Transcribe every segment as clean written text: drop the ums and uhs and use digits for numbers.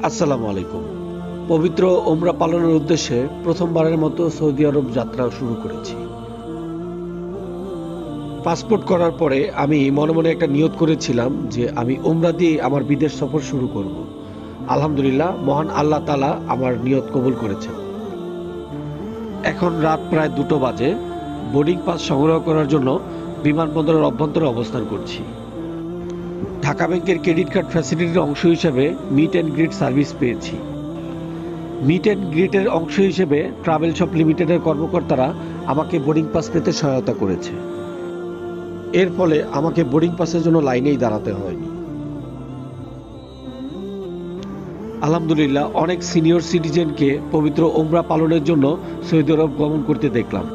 আসসালামু আলাইকুম। পবিত্র ওমরা পালনের উদ্দেশ্যে প্রথমবারের মতো সৌদি আরব যাত্রা শুরু করেছি। পাসপোর্ট করার পরে আমি মনে মনে একটা নিয়ত করেছিলাম যে আমি ওমরা দিয়ে আমার বিদেশ সফর শুরু করব। আলহামদুলিল্লাহ, মহান আল্লাহ তাআলা আমার নিয়ত কবুল করেছেন। এখন রাত প্রায় 2টো বাজে। বোর্ডিং পাস সংগ্রহ করার জন্য বিমানবন্দরের অভ্যন্তরে অবস্থান করছি। ঢাকা ব্যাংকের ক্রেডিট কার্ড ফ্যাসিলিটির অংশ হিসেবে মিট অ্যান্ড গ্রিট সার্ভিস পেয়েছি। মিট অ্যান্ড গ্রিটের অংশ হিসেবে ট্রাভেল শপ লিমিটেডের কর্মকর্তারা আমাকে বোর্ডিং পাস পেতে সহায়তা করেছে। এর ফলে আমাকে বোর্ডিং পাসের জন্য লাইনেই দাঁড়াতে হয়নি। আলহামদুলিল্লাহ, অনেক সিনিয়র সিটিজেনকে পবিত্র ওমরা পালনের জন্য সৌদি আরব গমন করতে দেখলাম।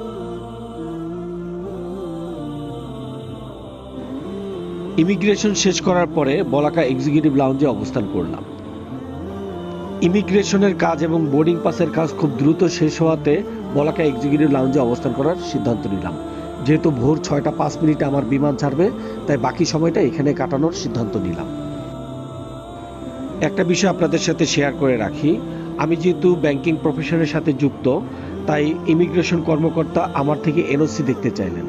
ইমিগ্রেশন শেষ করার পরে বলাকা এক্সিকিউটিভ লাউঞ্জে অবস্থান করলাম। ইমিগ্রেশনের কাজ এবং বোর্ডিং পাসের কাজ খুব দ্রুত শেষ হওয়াতে বলাকা এক্সিকিউটিভ লাউঞ্জে অবস্থান করার সিদ্ধান্ত নিলাম। যেহেতু ভোর 6টা 5 মিনিটে আমার বিমান ছাড়বে, তাই বাকি সময়টা এখানে কাটানোর সিদ্ধান্ত নিলাম। একটা বিষয় আপনাদের সাথে শেয়ার করে রাখি, আমি যেহেতু ব্যাংকিং প্রফেশনের সাথে যুক্ত, তাই ইমিগ্রেশন কর্মকর্তা আমার থেকে এনওসি দেখতে চাইলেন।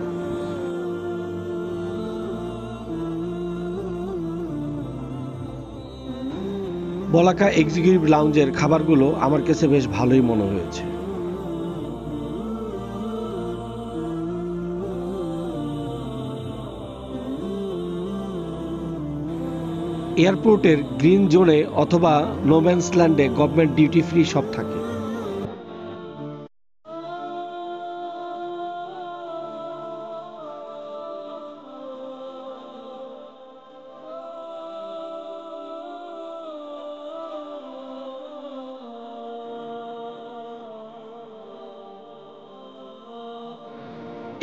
বলাকা এক্সিকিউটিভ লাউঞ্জের খাবারগুলো আমার কাছে বেশ ভালোই মনে হয়েছে। এয়ারপোর্টের গ্রিন জোনে অথবা নোম্যান্স ল্যান্ডে গভর্নমেন্ট ডিউটি ফ্রি সব থাকে।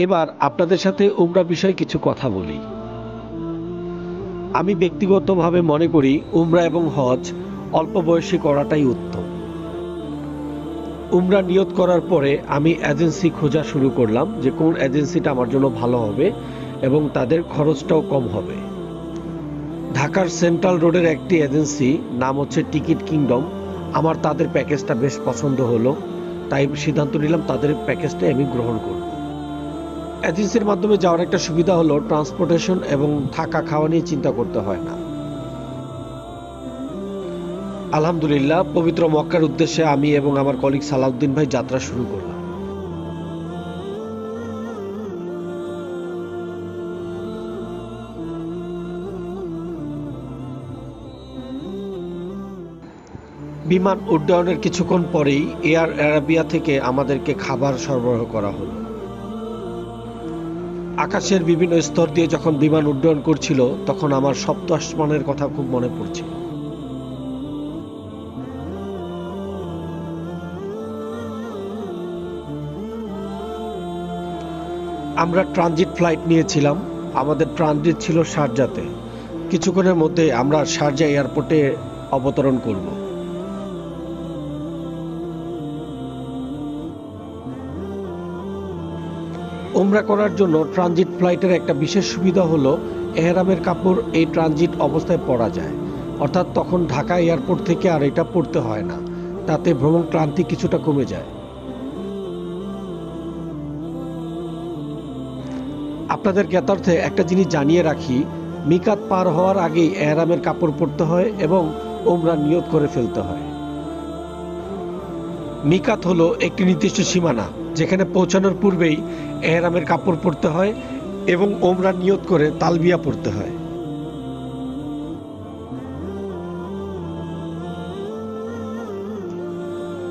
এবার আপনাদের সাথে উমরা বিষয়ে কিছু কথা বলি। আমি ব্যক্তিগতভাবে মনে করি উমরা এবং হজ অল্প বয়সে করাটাই উত্তম। উমরা নিয়ত করার পরে আমি এজেন্সি খোঁজা শুরু করলাম যে কোন এজেন্সিটা আমার জন্য ভালো হবে এবং তাদের খরচটাও কম হবে। ঢাকার সেন্ট্রাল রোডের একটি এজেন্সি, নাম হচ্ছে টিকিট কিংডম, আমার তাদের প্যাকেজটা বেশ পছন্দ হলো, তাই সিদ্ধান্ত নিলাম তাদের প্যাকেজটাই আমি গ্রহণ করব। এজেন্সির মাধ্যমে যাওয়ার একটা সুবিধা হলো ট্রান্সপোর্টেশন এবং থাকা খাওয়া নিয়ে চিন্তা করতে হয় না। আলহামদুলিল্লাহ, পবিত্র মক্কার উদ্দেশ্যে আমি এবং আমার কলিগ সালাউদ্দিন ভাই যাত্রা শুরু করলাম। বিমান উড্ডয়নের কিছুক্ষণ পরেই এয়ার অ্যারাবিয়া থেকে আমাদেরকে খাবার সরবরাহ করা হলো। আকাশের বিভিন্ন স্তর দিয়ে যখন বিমান উড্ডয়ন করছিল, তখন আমার সপ্ত আসমানের কথা খুব মনে পড়ছিল। আমরা ট্রানজিট ফ্লাইট নিয়েছিলাম। আমাদের ট্রানজিট ছিল শারজাতে। কিছুক্ষণের মধ্যে আমরা শারজা এয়ারপোর্টে অবতরণ করব। উমরা করার জন্য ট্রানজিট ফ্লাইটের একটা বিশেষ সুবিধা হলো এহরামের কাপড় এই ট্রানজিট অবস্থায় পরা যায়, অর্থাৎ তখন ঢাকা এয়ারপোর্ট থেকে আর এটা পরতে হয় না। তাতে ভ্রমণ ক্লান্তি কিছুটা কমে যায়। আপনাদের জ্ঞাতার্থে একটা জিনিস জানিয়ে রাখি, মিকাত পার হওয়ার আগেই এহরামের কাপড় পরতে হয় এবং উমরা নিয়ত করে ফেলতে হয়। মিকাত হলো একটি নির্দিষ্ট সীমানা, যেখানে পৌঁছানোর পূর্বেই এহরামের কাপড় পরতে হয় এবং উমরা নিয়ত করে তালবিয়া পড়তে হয়।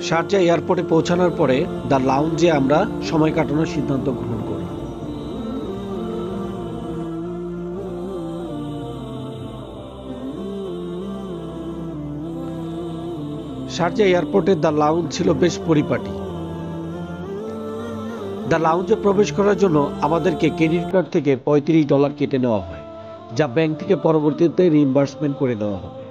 শারজা এয়ারপোর্টে পৌঁছানোর পরে দ্য লাউঞ্জে আমরা সময় কাটানোর সিদ্ধান্ত গ্রহণ করলাম। শারজা এয়ারপোর্টের দ্য লাউঞ্জ ছিল বেশ পরিপাটি। দ্য লাউঞ্জে প্রবেশ করার জন্য আমাদেরকে ক্রেডিট কার্ড থেকে $35 কেটে নেওয়া হয়, যা ব্যাংক থেকে পরবর্তীতে রিইম্বার্সমেন্ট করে দেওয়া হবে।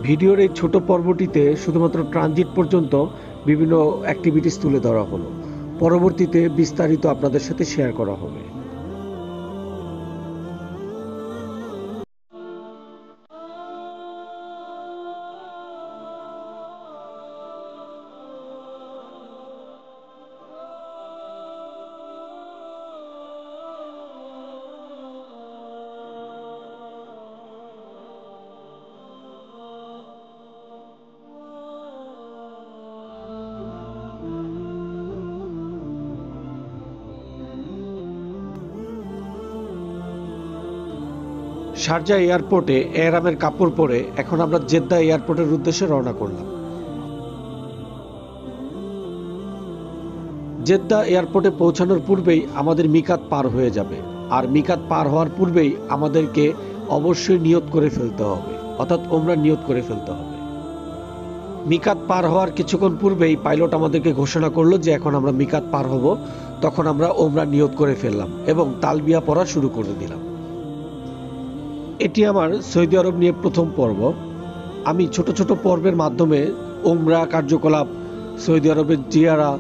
ভিডিওর এই ছোট পর্বটিতে শুধুমাত্র ট্রানজিট পর্যন্ত বিভিন্ন অ্যাক্টিভিটিস তুলে ধরা হলো। পরবর্তীতে বিস্তারিত আপনাদের সাথে শেয়ার করা হবে। শারজা এয়ারপোর্টে এহরামের কাপড় পরে এখন আমরা জেদ্দা এয়ারপোর্টের উদ্দেশ্যে রওনা করলাম। জেদ্দা এয়ারপোর্টে পৌঁছানোর পূর্বেই আমাদের মিকাত পার হয়ে যাবে, আর মিকাত পার হওয়ার পূর্বেই আমাদেরকে অবশ্যই নিয়ত করে ফেলতে হবে, অর্থাৎ ওমরা নিয়ত করে ফেলতে হবে। মিকাত পার হওয়ার কিছুক্ষণ পূর্বেই পাইলট আমাদেরকে ঘোষণা করলো যে এখন আমরা মিকাত পার হব। তখন আমরা ওমরা নিয়ত করে ফেললাম এবং তালবিয়া পড়া শুরু করে দিলাম। এটি আমার সৌদি আরব নিয়ে প্রথম পর্ব। আমি ছোট ছোট পর্বের মাধ্যমে ওমরা কার্যকলাপ, সৌদি আরবের জিয়ারা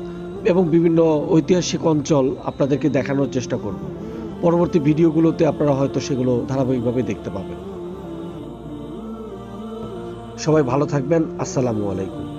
এবং বিভিন্ন ঐতিহাসিক অঞ্চল আপনাদেরকে দেখানোর চেষ্টা করব। পরবর্তী ভিডিওগুলোতে আপনারা হয়তো সেগুলো ধারাবাহিকভাবে দেখতে পাবেন। সবাই ভালো থাকবেন। আসসালামু আলাইকুম।